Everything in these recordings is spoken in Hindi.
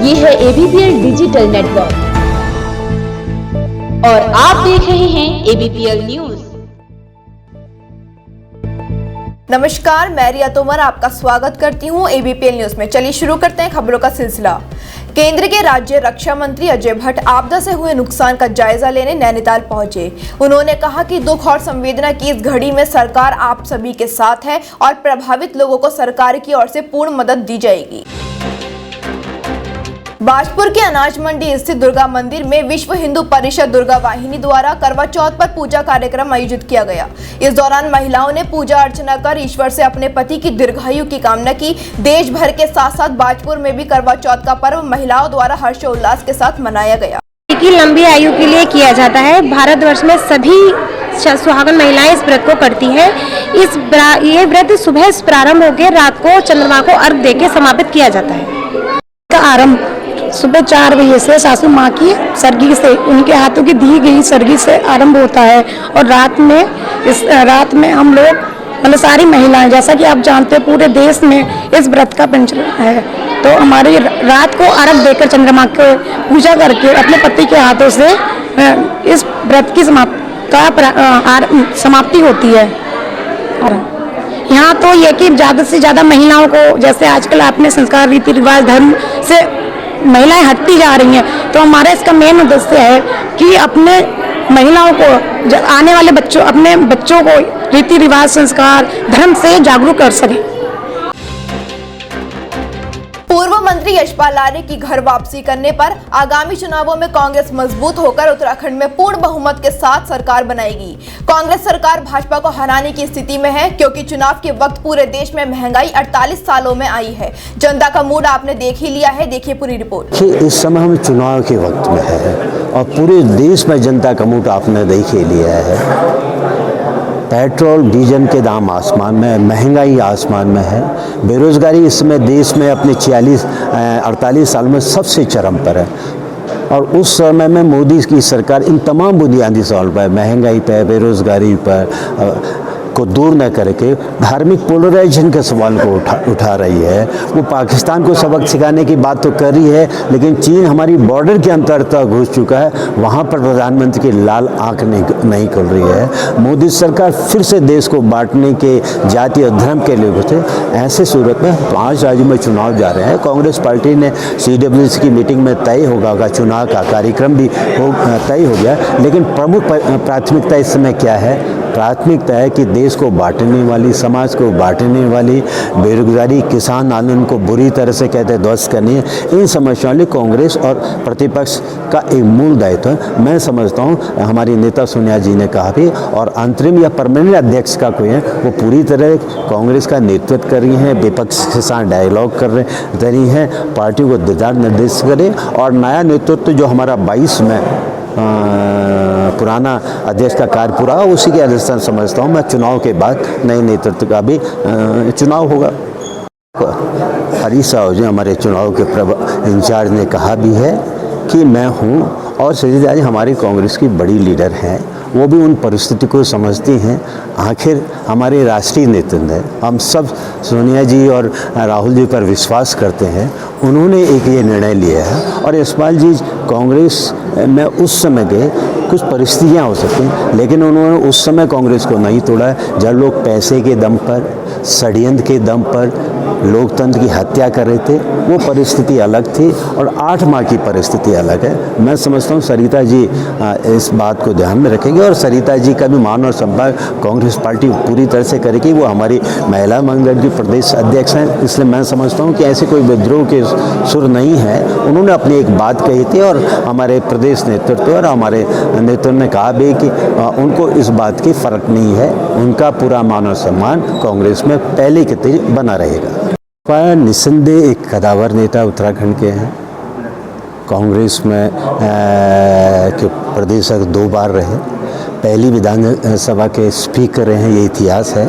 ये है ABPL डिजिटल नेटवर्क और आप देख रहे हैं ABPL न्यूज। नमस्कार, मैं रिया तोमर आपका स्वागत करती हूं ABPL न्यूज में। चलिए शुरू करते हैं खबरों का सिलसिला। केंद्र के राज्य रक्षा मंत्री अजय भट्ट आपदा से हुए नुकसान का जायजा लेने नैनीताल पहुंचे। उन्होंने कहा कि दुख और संवेदना की इस घड़ी में सरकार आप सभी के साथ है और प्रभावित लोगों को सरकार की ओर से पूर्ण मदद दी जाएगी। बाजपुर के अनाज मंडी स्थित दुर्गा मंदिर में विश्व हिंदू परिषद दुर्गा वाहिनी द्वारा करवा चौथ पर पूजा कार्यक्रम आयोजित किया गया। इस दौरान महिलाओं ने पूजा अर्चना कर ईश्वर से अपने पति की दीर्घायु की कामना की। देश भर के साथ साथ बाजपुर में भी करवा चौथ का पर्व महिलाओं द्वारा हर्षोल्लास के साथ मनाया गया। की लंबी आयु के लिए किया जाता है। भारतवर्ष में सभी सुहागन महिलाएं इस व्रत को करती हैं। ये व्रत सुबह प्रारंभ होकर रात को चंद्रमा को अर्घ देकर समापित किया जाता है। का आरंभ सुबह 4 बजे से सासू माँ की सरगी से, उनके हाथों की दी गई सरगी से आरंभ होता है और रात में हम लोग मतलब सारी महिलाएं, जैसा कि आप जानते हैं पूरे देश में इस व्रत का प्रचलन है, तो हमारी रात को अर्घ देकर चंद्रमा को पूजा करके अपने पति के हाथों से इस व्रत की समाप्ति होती है। यहाँ तो ये कि ज़्यादा से ज़्यादा महिलाओं को, जैसे आजकल अपने संस्कार रीति रिवाज धर्म से महिलाएं हटती जा रही हैं, तो हमारा इसका मेन उद्देश्य है कि अपने महिलाओं को, आने वाले बच्चों, अपने बच्चों को रीति रिवाज संस्कार धर्म से जागरूक कर सकें। पूर्व मंत्री यशपाल आर्य की घर वापसी करने पर आगामी चुनावों में कांग्रेस मजबूत होकर उत्तराखंड में पूर्ण बहुमत के साथ सरकार बनाएगी। कांग्रेस सरकार भाजपा को हराने की स्थिति में है क्योंकि चुनाव के वक्त पूरे देश में महंगाई 48 सालों में आई है। जनता का मूड आपने देख ही लिया है, देखिए पूरी रिपोर्ट। इस समय हम चुनाव के वक्त में है और पूरे देश में जनता का मूड आपने देख ही लिया है। पेट्रोल डीजल के दाम आसमान में, महंगाई आसमान में है। बेरोजगारी इस समय देश में अपने 48 साल में सबसे चरम पर है और उस समय में मोदी की सरकार इन तमाम बुनियादी सवालों पर, महंगाई पर, बेरोजगारी पर को दूर न करके धार्मिक पोलराइजेशन के सवाल को उठा रही है। वो पाकिस्तान को सबक सिखाने की बात तो कर रही है, लेकिन चीन हमारी बॉर्डर के अंदर तक घुस चुका है, वहाँ पर प्रधानमंत्री की लाल आंख नहीं खुल रही है। मोदी सरकार फिर से देश को बांटने के, जाति और धर्म के लिए घुसे। ऐसे सूरत में 5 राज्यों में चुनाव जा रहे हैं। कांग्रेस पार्टी ने CWC की मीटिंग में तय होगा, चुनाव का कार्यक्रम भी तय हो गया, लेकिन प्रमुख प्राथमिकता इस समय क्या है? प्राथमिकता है कि देश को बांटने वाली, समाज को बांटने वाली, बेरोजगारी, किसान आंदोलन को बुरी तरह से कहते ध्वस्त करनी है। इन समस्याओं में कांग्रेस और प्रतिपक्ष का एक मूल दायित्व है। मैं समझता हूँ हमारी नेता सोनिया जी ने कहा भी, और अंतरिम या परमानेंट अध्यक्ष का कोई है, वो पूरी तरह कांग्रेस का नेतृत्व कर रही हैं, विपक्ष के साथ डायलॉग कर रही हैं, पार्टी को दिशा निर्देश करें और नया नेतृत्व जो हमारा 22 में पुराना अध्यक्ष का कार्य पूरा, उसी के अधिष्ठान समझता हूँ मैं। चुनाव के बाद नए नेतृत्व का भी चुनाव होगा। हरीश राव जी हमारे चुनाव के इंचार्ज ने कहा भी है कि मैं हूँ, और सरिता जी हमारी कांग्रेस की बड़ी लीडर हैं, वो भी उन परिस्थिति को समझती हैं। आखिर हमारे राष्ट्रीय नेतृत्व है, हम सब सोनिया जी और राहुल जी पर विश्वास करते हैं। उन्होंने एक ये निर्णय लिया है और यशपाल जी कांग्रेस में उस समय गए, कुछ परिस्थितियाँ हो सकती हैं, लेकिन उन्होंने उस समय कांग्रेस को नहीं तोड़ा जब लोग पैसे के दम पर, षड्यंत्र के दम पर लोकतंत्र की हत्या कर रहे थे। वो परिस्थिति अलग थी और 8 माह की परिस्थिति अलग है। मैं समझता हूँ सरिता जी इस बात को ध्यान में रखेंगे और सरिता जी का भी मान और सम्मान कांग्रेस पार्टी पूरी तरह से करेगी। वो हमारी महिला मंडल की प्रदेश अध्यक्ष हैं, इसलिए मैं समझता हूँ कि ऐसे कोई विद्रोह के सुर नहीं है। उन्होंने अपनी एक बात कही थी और हमारे प्रदेश नेतृत्व और हमारे नेतृत्व ने कहा भी कि उनको इस बात की फ़र्क नहीं है, उनका पूरा मान और सम्मान कांग्रेस में पहले की तरह बना रहेगा। निस्संदेह एक कदावर नेता उत्तराखंड के हैं। कांग्रेस में के प्रदेश 2 बार रहे, पहली विधानसभा के स्पीकर रहे हैं, ये इतिहास है।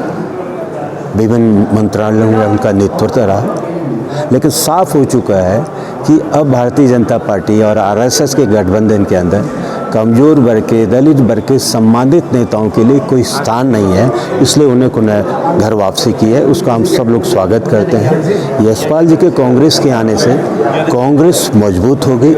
विभिन्न मंत्रालयों में उनका नेतृत्व रहा, लेकिन साफ हो चुका है कि अब भारतीय जनता पार्टी और RSS के गठबंधन के अंदर कमज़ोर वर्ग के, दलित वर्ग के सम्मानित नेताओं के लिए कोई स्थान नहीं है, इसलिए उन्हें घर वापसी की है। उसका हम सब लोग स्वागत करते हैं। यशपाल जी के कांग्रेस के आने से कांग्रेस मजबूत हो गई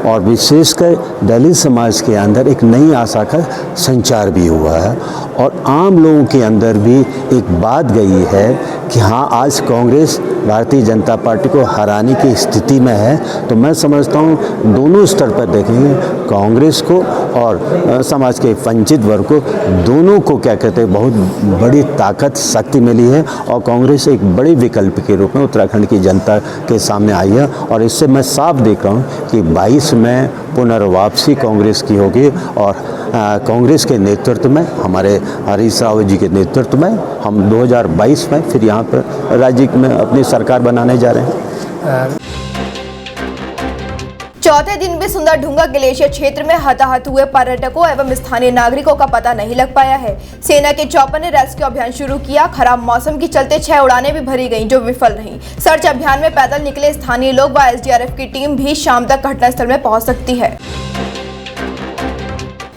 और विशेषकर दलित समाज के अंदर एक नई आशा का संचार भी हुआ है और आम लोगों के अंदर भी एक बात गई है कि हाँ, आज कांग्रेस भारतीय जनता पार्टी को हराने की स्थिति में है। तो मैं समझता हूँ दोनों स्तर पर देखेंगे, कांग्रेस को और समाज के वंचित वर्ग को, दोनों को क्या कहते हैं, बहुत बड़ी ताकत शक्ति मिली है और कांग्रेस एक बड़े विकल्प के रूप में उत्तराखंड की जनता के सामने आई है। और इससे मैं साफ देख रहा हूँ कि 22 में पुनर्वापसी कांग्रेस की होगी और कांग्रेस के नेतृत्व में, हमारे हरीश रावत जी के नेतृत्व में हम 2022 में फिर यहाँ पर राज्य में अपनी सरकार बनाने जा रहे हैं। चौथे दिन भी सुंदरढूंगा ग्लेशियर क्षेत्र में हताहत हुए पर्यटकों एवं स्थानीय नागरिकों का पता नहीं लग पाया है। सेना के चॉपर ने रेस्क्यू अभियान शुरू किया। खराब मौसम के चलते 6 उड़ानें भी भरी गईं जो विफल रहीं। सर्च अभियान में पैदल निकले स्थानीय लोग व एसडीआरएफ की टीम भी शाम तक घटनास्थल में पहुंच सकती है।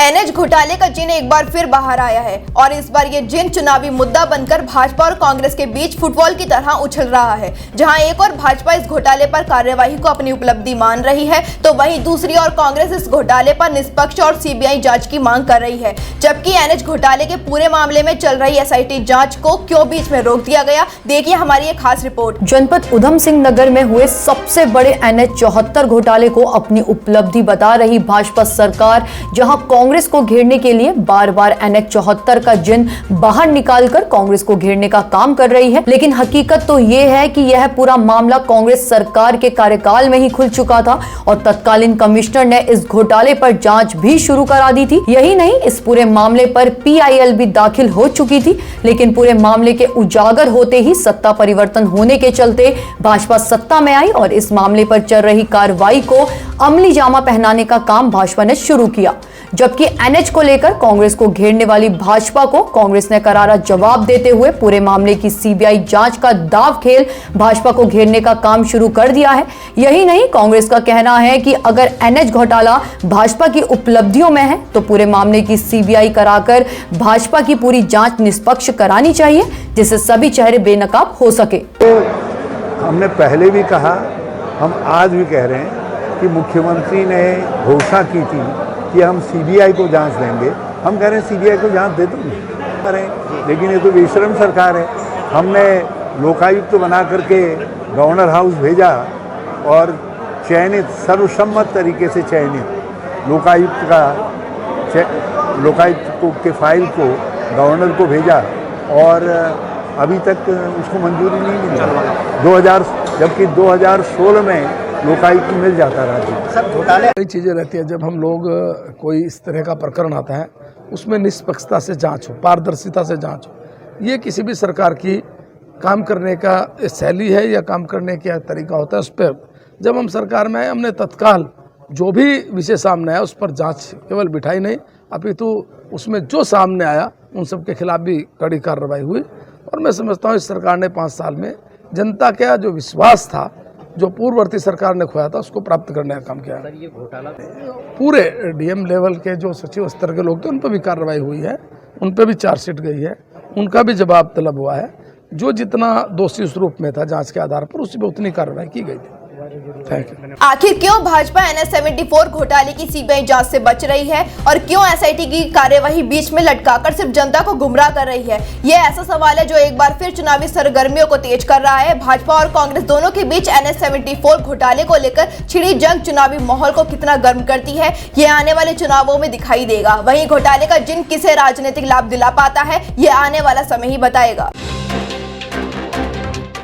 एनएच घोटाले का जिन एक बार फिर बाहर आया है और इस बार ये जिन चुनावी मुद्दा बनकर भाजपा और कांग्रेस के बीच फुटबॉल की तरह उछल रहा है। जहां एक और भाजपा इस घोटाले पर कार्यवाही को अपनी उपलब्धि मान रही है, तो वहीं दूसरी ओर कांग्रेस इस घोटाले पर निष्पक्ष और सीबीआई जांच की मांग कर रही है। जबकि एनएच घोटाले के पूरे मामले में चल रही एसआईटी जांच को क्यों बीच में रोक दिया गया, देखिए हमारी एक खास रिपोर्ट। जनपद उधम सिंह नगर में हुए सबसे बड़े एनएच 74 घोटाले को अपनी उपलब्धि बता रही भाजपा सरकार, जहां कांग्रेस को घेरने के लिए बार बार एनएच 74 का जिन बाहर निकालकर कांग्रेस को घेरने का काम कर रही है। लेकिन हकीकत तो ये है कि यह पूरा मामला कांग्रेस सरकार के कार्यकाल में ही खुल चुका था और तत्कालीन कमिश्नर ने इस घोटाले पर जांच भी शुरू करा दी थी। यही नहीं, इस पूरे मामले पर पीआईएल भी दाखिल हो चुकी थी। लेकिन पूरे मामले के उजागर होते ही सत्ता परिवर्तन होने के चलते भाजपा सत्ता में आई और इस मामले पर चल रही कार्रवाई को अमली जामा पहनाने का काम भाजपा ने शुरू किया। जबकि एनएच को लेकर कांग्रेस को घेरने वाली भाजपा को कांग्रेस ने करारा जवाब देते हुए पूरे मामले की सीबीआई जांच का दाव खेल भाजपा को घेरने का काम शुरू कर दिया है। यही नहीं, कांग्रेस का कहना है कि अगर एनएच घोटाला भाजपा की उपलब्धियों में है तो पूरे मामले की सीबीआई कराकर भाजपा की पूरी जांच निष्पक्ष करानी चाहिए, जिससे सभी चेहरे बेनकाब हो सके। तो हमने पहले भी कहा, हम आज भी कह रहे हैं कि मुख्यमंत्री ने घोषणा की थी कि हम सीबीआई को जांच देंगे। हम कह रहे हैं सीबीआई को जांच दे दो, लेकिन ये तो बेशरम सरकार है। हमने लोकायुक्त बना करके गवर्नर हाउस भेजा और चयनित, सर्वसम्मत तरीके से चयनित लोकायुक्त के फाइल को गवर्नर को भेजा और अभी तक उसको मंजूरी नहीं मिली। जबकि 2016 में लोकायुक्त मिल जाता राज्य। सब घोटाले कई चीज़ें रहती है। जब हम लोग कोई इस तरह का प्रकरण आता है उसमें निष्पक्षता से जांच हो, पारदर्शिता से जांच हो। ये किसी भी सरकार की काम करने का शैली है या काम करने का तरीका होता है। उस पर जब हम सरकार में आए, हमने तत्काल जो भी विषय सामने आया उस पर जांच केवल बिठाई नहीं, अपितु उसमें जो सामने आया उन सब के खिलाफ भी कड़ी कार्रवाई हुई। और मैं समझता हूँ इस सरकार ने 5 साल में जनता का जो विश्वास था, जो पूर्ववर्ती सरकार ने खोया था, उसको प्राप्त करने का काम किया। ये घोटाला पूरे डीएम लेवल के जो सचिव स्तर के लोग थे उन पर भी कार्रवाई हुई है, उन पर भी चार्जशीट गई है, उनका भी जवाब तलब हुआ है। जो जितना दोषी उस रूप में था जांच के आधार पर, उसी पर उतनी कार्रवाई की गई थी। आखिर क्यों भाजपा एनएच 74 घोटाले की सीबीआई जांच से बच रही है और क्यों एसआईटी की कार्यवाही बीच में लटकाकर सिर्फ जनता को गुमराह कर रही है? ये ऐसा सवाल है जो एक बार फिर चुनावी सरगर्मियों को तेज कर रहा है। भाजपा और कांग्रेस दोनों के बीच एनएच 74 घोटाले को लेकर छिड़ी जंग चुनावी माहौल को कितना गर्म करती है, ये आने वाले चुनावों में दिखाई देगा। वहीं घोटाले का जिन किसे राजनीतिक लाभ दिला पाता है, ये आने वाला समय ही बताएगा।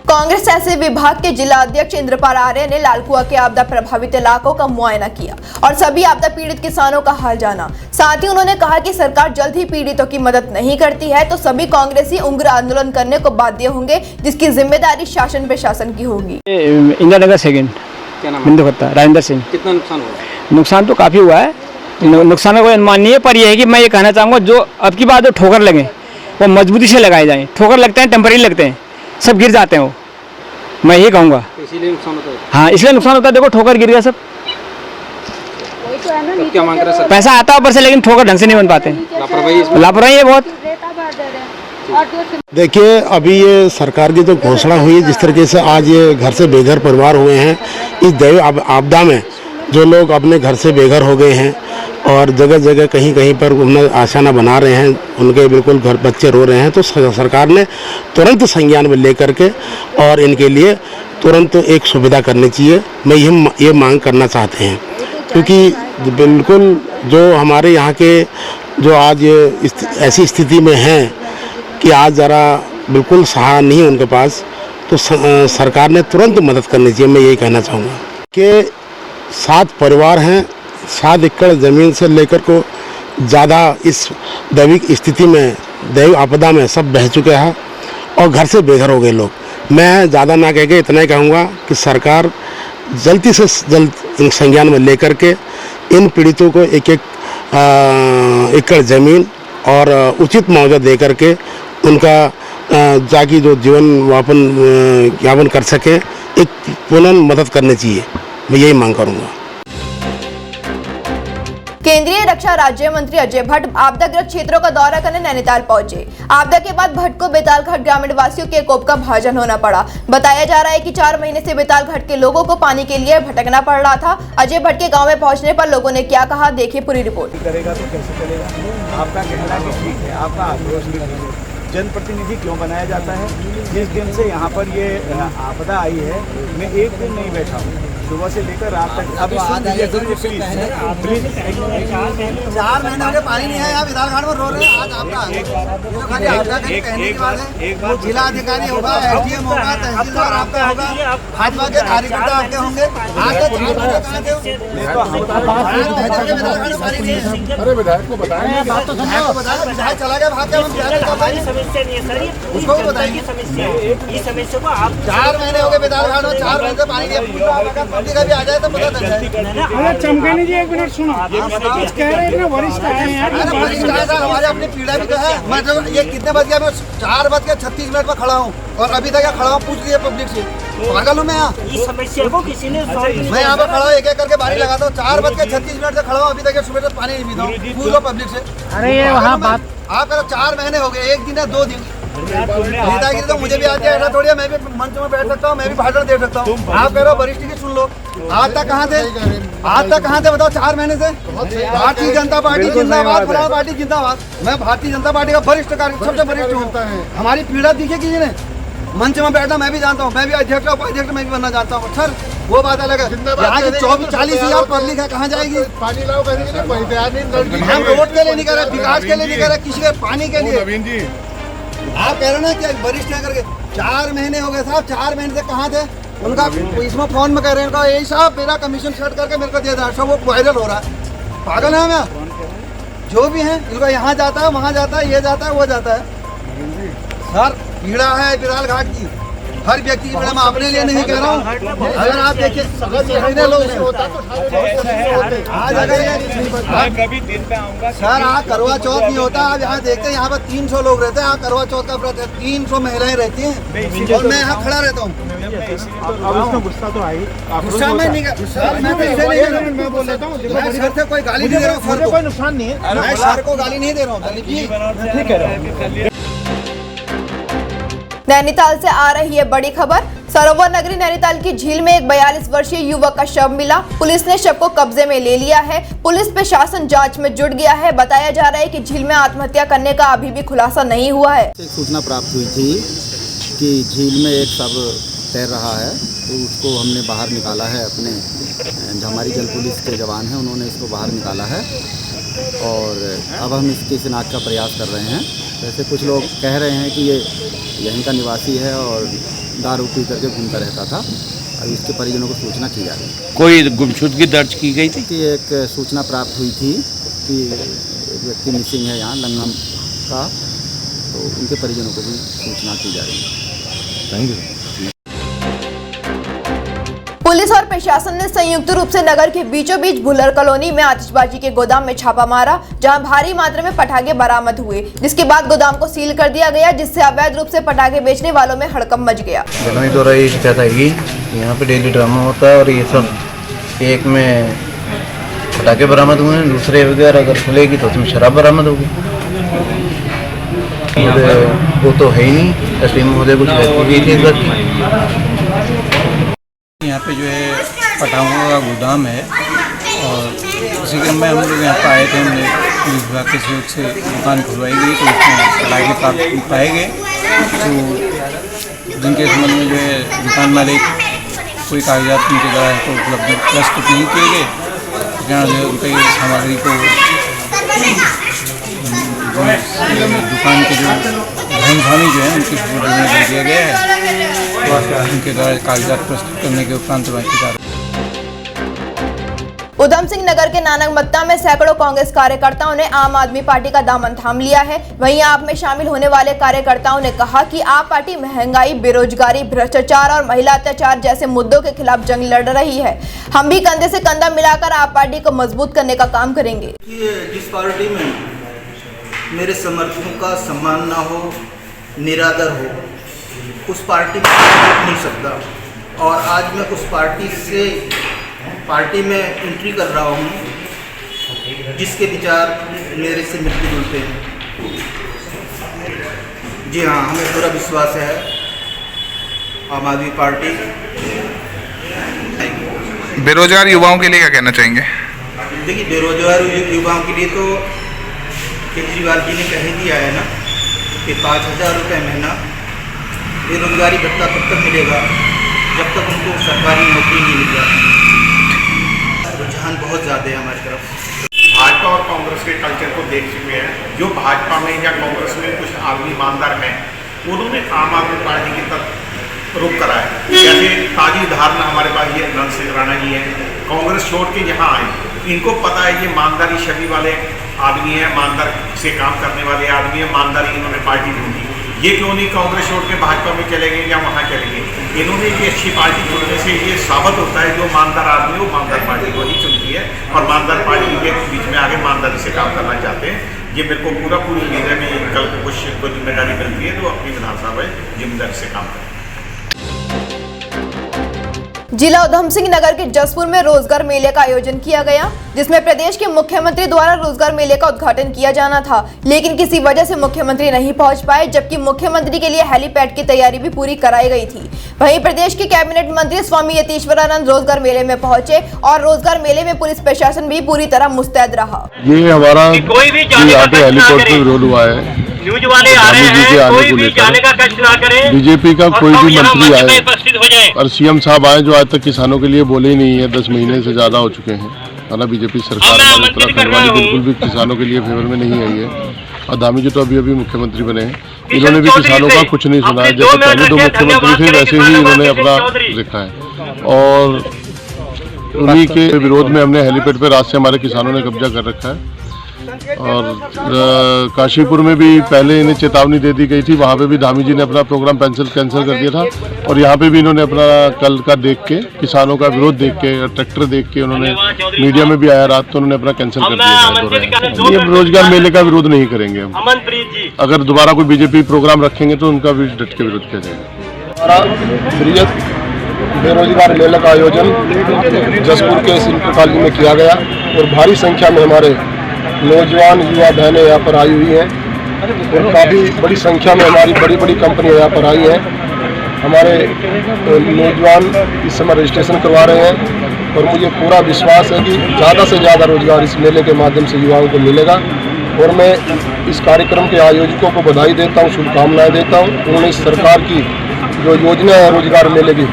कांग्रेस ऐसे विभाग के जिला अध्यक्ष इंद्रपाल आर्य ने लालकुआ के आपदा प्रभावित इलाकों का मुआयना किया और सभी आपदा पीड़ित किसानों का हाल जाना। साथ ही उन्होंने कहा कि सरकार जल्द ही पीड़ितों की मदद नहीं करती है तो सभी कांग्रेसी उग्र आंदोलन करने को बाध्य होंगे, जिसकी जिम्मेदारी शासन प्रशासन की होगी। इंदिरा नगर सेकंड राजेंद्र सिंह। कितना नुकसान हुआ? नुकसान तो काफी हुआ है, नुकसान का कोई अनुमान नहीं है, पर यह है कि मैं ये कहना चाहूँगा जो अब की बात जो ठोकर लगे वो मजबूती से लगाए जाए। ठोकर लगते हैं, टेम्पररी लगते हैं, सब गिर जाते हैं, वो मैं यही कहूँगा। इसीलिए नुकसान होता है। हाँ, इसलिए नुकसान होता है। देखो ठोकर गिर गया सब। क्या मांग रहे सर? पैसा आता है ऊपर से, लेकिन ठोकर ढंग से नहीं बन पाते। लापरवाही है बहुत। देखिए, अभी ये सरकार की जो घोषणा हुई, जिस तरीके से आज ये घर से बेघर परिवार हुए हैं, इस दैवीय आपदा में जो लोग अपने घर से बेघर हो गए हैं और जगह जगह कहीं कहीं पर उन्हें आशाना बना रहे हैं, उनके बिल्कुल घर बच्चे रो रहे हैं, तो सरकार ने तुरंत संज्ञान में लेकर के और इनके लिए तुरंत एक सुविधा करनी चाहिए। मैं ये मांग करना चाहते हैं, क्योंकि बिल्कुल जो हमारे यहाँ के जो आज ऐसी स्थिति में हैं कि आज ज़रा बिल्कुल सहारा नहीं है उनके पास, तो सरकार ने तुरंत मदद करनी चाहिए। मैं यही कहना चाहूँगा कि 7 परिवार हैं, 7 एकड़ ज़मीन से लेकर को ज़्यादा इस दैविक स्थिति में, दैविक आपदा में सब बह चुके हैं और घर से बेघर हो गए लोग। मैं ज़्यादा ना कह के इतना ही कहूँगा कि सरकार जल्दी से जल्द संज्ञान में लेकर के इन पीड़ितों को एक एकड़ ज़मीन और उचित मुआवजा दे करके उनका जाके जो जीवन यापन कर सके, एक पुनः मदद करनी चाहिए। मैं यही मांग करूँगा। केंद्रीय रक्षा राज्य मंत्री अजय भट्ट आपदाग्रस्त क्षेत्रों का दौरा करने नैनीताल पहुंचे। आपदा के बाद भट्ट को बेतालघाट ग्रामीण वासियों के कोप का भाजन होना पड़ा। बताया जा रहा है कि 4 महीने से बेतालघाट के लोगों को पानी के लिए भटकना पड़ रहा था। अजय भट्ट के गांव में पहुंचने पर लोगों ने क्या कहा, देखिए पूरी रिपोर्ट। करेगा तो कैसे चलेगा? आपका कहना कि ठीक है, आपका आक्रोश भी ठीक है। जनप्रतिनिधि क्यों बनाया जाता है? जिस दिन से यहाँ पर ये आपदा आई है, मैं एक दिन नहीं बैठा हूँ, सुबह से लेकर रात तक। अब प्लीज 4 महीने हो गए पानी नहीं है, यहाँ विधानघाट में रो रहे हैं। आज आपका जिला अधिकारी होगा, SDM होगा, तहसीलदार आपका होगा, भाजपा के कार्यकर्ता आपके होंगे। आज तक अरे विधायक को बताएं, विधायक चला गया भाग के, उसको भी बताएंगे। ये समस्या को आप 4 महीने हो गए बेतालघाट में, 4 महीने से पानी नहीं। का भी आ जाए तो पता चल जाए। चमकानी जी, एक मिनट सुनो, कुछ कह रहे हैं वरिष्ठ आए हैं। हमारे अपनी पीड़ा भी तो है। मैं जो ये कितने बज गया, मैं 4:36 पर खड़ा हूँ और अभी तक खड़ा हूँ। पूछ लिया पब्लिक से, पागल हूँ मैं यहाँ। इस समस्या को किसी ने मैं यहाँ पर खड़ा हूँ, एक एक करके बारी लगाता हूँ। 4:36 से खड़ा हूँ, अभी तक सुबह से पानी नहीं पीता हूँ। पूछ लो पब्लिक से। अरे ये वहाँ बात, आप कह 4 महीने हो गए, 1 दिन है 2 दिन नेतागिरी तो मुझे भी आती है। ऐसा थोड़ी है मैं भी मंच में बैठ सकता हूँ, मैं भी भाषण दे सकता हूँ। आप कह रहे हो वरिष्ठ की सुन लो। आज तक कहाँ थे? बताओ 4 महीने से? भारतीय जनता पार्टी जिंदाबाद, फलाना पार्टी जिंदाबाद। मैं भारतीय जनता पार्टी का वरिष्ठ सबसे वरिष्ठ हूँ। हमारी पीड़ा दिखे किसी ने? मंच में बैठना मैं भी जानता हूँ, मैं भी अध्यक्ष उपाध्यक्ष मैं भी बनना चाहता हूँ। सर वो बात अलग है। यहाँ की 40,000 पब्लिक है, कहाँ जाएगी? हम रोड के लिए नहीं कर रहे, विकास के लिए नहीं कर रहे, किसी के पानी के लिए। आप कह रहे ना कि वरिष्ठ है करके। 4 महीने हो गए साहब, 4 महीने से कहाँ थे? उनका इसमें फोन में कह रहे हैं, यही साहब मेरा कमीशन सेट करके मेरे को दे दो। सब वो वायरल हो रहा है। पागल है मैं, जो भी है इनका यहाँ जाता है, वहाँ जाता है, ये जाता है, वो जाता है। सर पीड़ा है बिलालघाट की, हर व्यक्ति की पीड़ा। मैं अपने लिए नहीं कह रहा हूँ। अगर आप देखिए कभी दिन पे आऊंगा सर, यहाँ करवा चौथ नहीं होता। आप यहाँ देखते हैं, यहाँ पर 300 लोग रहते हैं। यहाँ करवा चौथ का व्रत है, 300 महिलाएं रहती हैं और मैं यहाँ खड़ा रहता हूँ। अब इसमें गुस्सा तो आई, गुस्सा मैं नहीं कर, सर मैं तो इसे नहीं कर रहा हूँ। मैं बोल लेता हूँ, मैं सर से कोई गाली नहीं दे रहा हूँ। सर को कोई नुकसान नहीं है, मैं सर को गाली नहीं दे रहा हूँ। ठीक है। नैनीताल से आ रही है बड़ी खबर। सरोवर नगरी नैनीताल की झील में एक 42 वर्षीय युवक का शव मिला। पुलिस ने शव को कब्जे में ले लिया है। पुलिस प्रशासन जांच में जुट गया है। बताया जा रहा है कि झील में आत्महत्या करने का अभी भी खुलासा नहीं हुआ है। एक सूचना प्राप्त हुई थी कि झील में एक शव तैर रहा है, तो उसको हमने बाहर निकाला है। अपने जो हमारी जल पुलिस के जवान हैं, उन्होंने इसको बाहर निकाला है और अब हम इसकी शिनाख्त का प्रयास कर रहे हैं। वैसे कुछ लोग कह रहे हैं कि ये यहीं का निवासी है और दारू पी करके घूमता रहता था। अब इसके परिजनों को सूचना की जा रही है। कोई गुमशुदगी दर्ज की गई थी? कि एक सूचना प्राप्त हुई थी कि एक व्यक्ति मिसिंग है यहाँ लंगम का, तो उनके परिजनों को भी सूचना की जा रही है। Thank you. पुलिस और प्रशासन ने संयुक्त रूप से नगर के बीचों बीच भुल्लर कॉलोनी में आतिशबाजी के गोदाम में छापा मारा, जहां भारी मात्रा में पटाखे बरामद हुए, जिसके बाद गोदाम को सील कर दिया गया, जिससे अवैध रूप से पटाखे बेचने वालों में हड़कंप मच गया। शिकायत आएगी, यहाँ पे डेली ड्रामा होता है और ये सब एक में पटाखे बरामद हुए हैं। दूसरे वगैरह अगर खुलेगी तो उसमें शराब बरामद होगी। वो तो है ही नहीं, एसपी महोदय कुछ रहती थी इधर की। यहाँ पे जो है पटाखों का गोदाम है और उसी क्रम में हम लोग यहाँ पर आए थे। हमने पुलिस विभाग के सहयोग से दुकान खुलवाई गई तो उसमें पटाखे पाए गए। तो जिनके संबंध में जो है दुकान मालिक कोई कागजात उनके द्वारा तो उपलब्ध प्रस्तुत नहीं किए गए, जहाँ जो उनकी सामग्री को दुकान के जो धन स्वामी जो है उनकी सूचना में दे दिया गया है। उनके द्वारा कागजात प्रस्तुत करने के उपरांत उधम सिंह नगर के नानकमत्ता में सैकड़ों कांग्रेस कार्यकर्ताओं ने आम आदमी पार्टी का दामन थाम लिया है। वहीं आप में शामिल होने वाले कार्यकर्ताओं ने कहा कि आप पार्टी महंगाई, बेरोजगारी, भ्रष्टाचार और महिला अत्याचार जैसे मुद्दों के खिलाफ जंग लड़ रही है। हम भी कंधे से कंधा मिलाकर आप पार्टी को मजबूत करने का काम करेंगे। जिस पार्टी में मेरे समर्थकों का सम्मान ना हो, निरादर हो, उस पार्टी में नहीं सकता। और आज मैं उस पार्टी में एंट्री कर रहा हूँ जिसके विचार मेरे से मिलते जुलते हैं। जी हाँ, हमें पूरा विश्वास है आम आदमी पार्टी। बेरोजगार युवाओं के लिए क्या कहना चाहेंगे? देखिए, बेरोजगार युवाओं के लिए तो केजरीवाल जी ने कह दिया है ना कि 5,000 रुपये महीना बेरोजगारी भत्ता तब तक मिलेगा जब तक उनको सरकारी नौकरी नहीं मिल जाती। रुझान बहुत ज़्यादा है हमारी तरफ। भाजपा और कांग्रेस के कल्चर को देख चुके हैं। जो भाजपा में या कांग्रेस में कुछ आदमी ईमानदार हैं, उन्होंने आम आदमी पार्टी की तरफ रुख करा है। जैसे ताजी उदाहरण हमारे पास ये नंद सिंह राणा जी हैं, कांग्रेस छोड़ के यहाँ आए। इनको पता है ये ईमानदारी छवि वाले आदमी है, ईमानदार से काम करने वाले आदमी है, ईमानदारी इन्होंने पार्टी ढूंढी। ये क्यों नहीं कांग्रेस छोड़ के भाजपा में चले गए या वहाँ चले गए? इन्होंने ये अच्छी पार्टी चुनने से ये साबित होता है जो ईमानदार आदमी वो ईमानदार पार्टी को ही चुनती है और ईमानदार पार्टी के बीच में आगे ईमानदारी से काम करना चाहते हैं। ये मेरे को पूरी उम्मीद है कि कल को कुछ जिम्मेदारी मिलती है तो अपनी विधानसभा में जिम्मेदारी से काम करें। जिला उधम सिंह नगर के जसपुर में रोजगार मेले का आयोजन किया गया, जिसमें प्रदेश के मुख्यमंत्री द्वारा रोजगार मेले का उद्घाटन किया जाना था, लेकिन किसी वजह से मुख्यमंत्री नहीं पहुंच पाए, जबकि मुख्यमंत्री के लिए हेलीपैड की तैयारी भी पूरी कराई गई थी। वहीं प्रदेश के कैबिनेट मंत्री स्वामी यतीश्वरानंद रोजगार मेले में पहुंचे और रोजगार मेले में पुलिस प्रशासन भी पूरी तरह मुस्तैद रहा। ये हमारा यहाँ पे हेलीपैड पे विरोध हुआ है, न्यूज वाले आ रहे हैं, कोई भी जाने का कष्ट ना करें। बीजेपी का कोई भी मंत्री आए और सीएम साहब आए जो आज तक किसानों के लिए बोले ही नहीं है, 10 महीने से ज्यादा हो चुके हैं। हालांकि बीजेपी सरकार उत्तराखंड वाली बिल्कुल भी किसानों के लिए फेवर में नहीं आई है। और धामी जी तो अभी मुख्यमंत्री बने हैं, इन्होंने भी किसानों का कुछ नहीं सुना है। जैसे पहले 2 मुख्यमंत्री थे वैसे ही इन्होंने अपना लिखा है। और उन्हीं के विरोध में हमने हेलीपैड पर रात से हमारे किसानों ने कब्जा कर रखा है। और काशीपुर में भी पहले इन्हें चेतावनी दे दी गई थी, वहाँ पे भी धामी जी ने अपना प्रोग्राम कैंसिल कर दिया था। और यहाँ पे भी इन्होंने अपना कल का देख के, किसानों का विरोध देख के और ट्रैक्टर देख के उन्होंने मीडिया में भी आया रात, तो उन्होंने अपना कैंसिल कर दिया। ये रोजगार मेले का विरोध नहीं करेंगे हम। अगर दोबारा कोई बीजेपी प्रोग्राम रखेंगे तो उनका भी डट के विरोध किया जाएगा। बेरोजगार मेले का आयोजन जसपुर के इंटर कॉलेज में किया गया और भारी संख्या में हमारे नौजवान युवा बहनें यहाँ पर आई हुई हैं और काफ़ी बड़ी संख्या में हमारी बड़ी बड़ी कंपनियाँ यहाँ पर आई हैं। हमारे नौजवान इस समय रजिस्ट्रेशन करवा रहे हैं और मुझे पूरा विश्वास है कि ज़्यादा से ज़्यादा रोजगार इस मेले के माध्यम से युवाओं को मिलेगा। और मैं इस कार्यक्रम के आयोजकों को बधाई देता हूँ, शुभकामनाएँ देता हूँ। उन्होंने इस सरकार की जो योजना है रोजगार मेले की,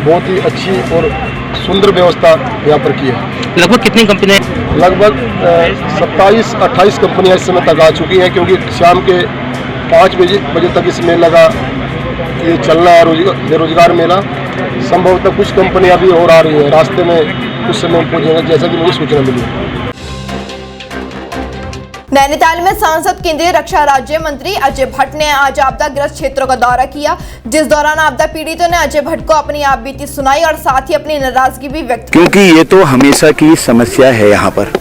बहुत ही अच्छी और सुंदर व्यवस्था यहाँ पर की है। लगभग कितनी कंपनियाँ? लगभग 27-28 कंपनियाँ इस समय तक आ चुकी हैं, क्योंकि शाम के 5 बजे तक इस मेला का ये चलना है, बेरोजगार मेला। संभवतः कुछ कंपनियाँ भी और आ रही हैं, रास्ते में कुछ समय पहुँचेंगे, जैसा कि मुझे सूचना मिली है। नैनीताल में सांसद केंद्रीय रक्षा राज्य मंत्री अजय भट्ट ने आज आपदाग्रस्त क्षेत्रों का दौरा किया, जिस दौरान आपदा पीड़ितों ने अजय भट्ट को अपनी आप बीती सुनाई और साथ ही अपनी नाराजगी भी व्यक्त की। क्योंकि ये तो हमेशा की समस्या है, यहाँ पर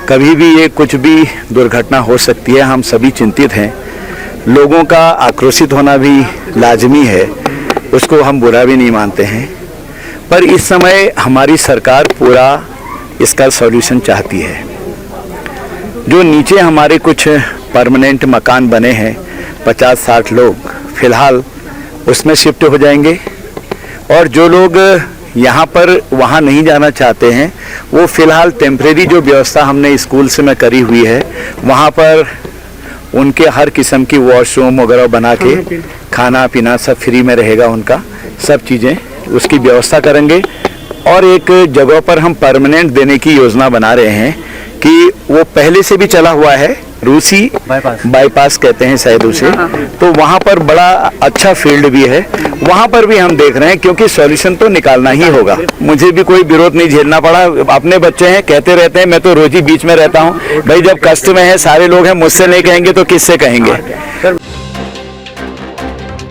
कभी भी ये कुछ भी दुर्घटना हो सकती है। हम सभी चिंतित हैं, लोगों का आक्रोशित होना भी लाजमी है, उसको हम बुरा भी नहीं मानते हैं। पर इस समय हमारी सरकार पूरा इसका सॉल्यूशन चाहती है। जो नीचे हमारे कुछ परमानेंट मकान बने हैं 50-60 लोग फिलहाल उसमें शिफ्ट हो जाएंगे, और जो लोग यहाँ पर वहाँ नहीं जाना चाहते हैं वो फिलहाल टेम्परेरी जो व्यवस्था हमने स्कूल से में करी हुई है वहाँ पर उनके हर किस्म की वॉशरूम वगैरह बना के खाना पीना सब फ्री में रहेगा, उनका सब चीज़ें उसकी व्यवस्था करेंगे। और एक जगह पर हम परमानेंट देने की योजना बना रहे हैं कि वो पहले से भी चला हुआ है, रूसी बाईपास कहते हैं शायद उसे, तो वहाँ पर बड़ा अच्छा फील्ड भी है, वहाँ पर भी हम देख रहे हैं, क्योंकि सॉल्यूशन तो निकालना ही होगा। मुझे भी कोई विरोध नहीं झेलना पड़ा, अपने बच्चे हैं कहते रहते हैं, मैं तो रोज ही बीच में रहता हूँ। भाई जब कष्ट में है सारे लोग हैं, मुझसे नहीं कहेंगे तो किससे कहेंगे।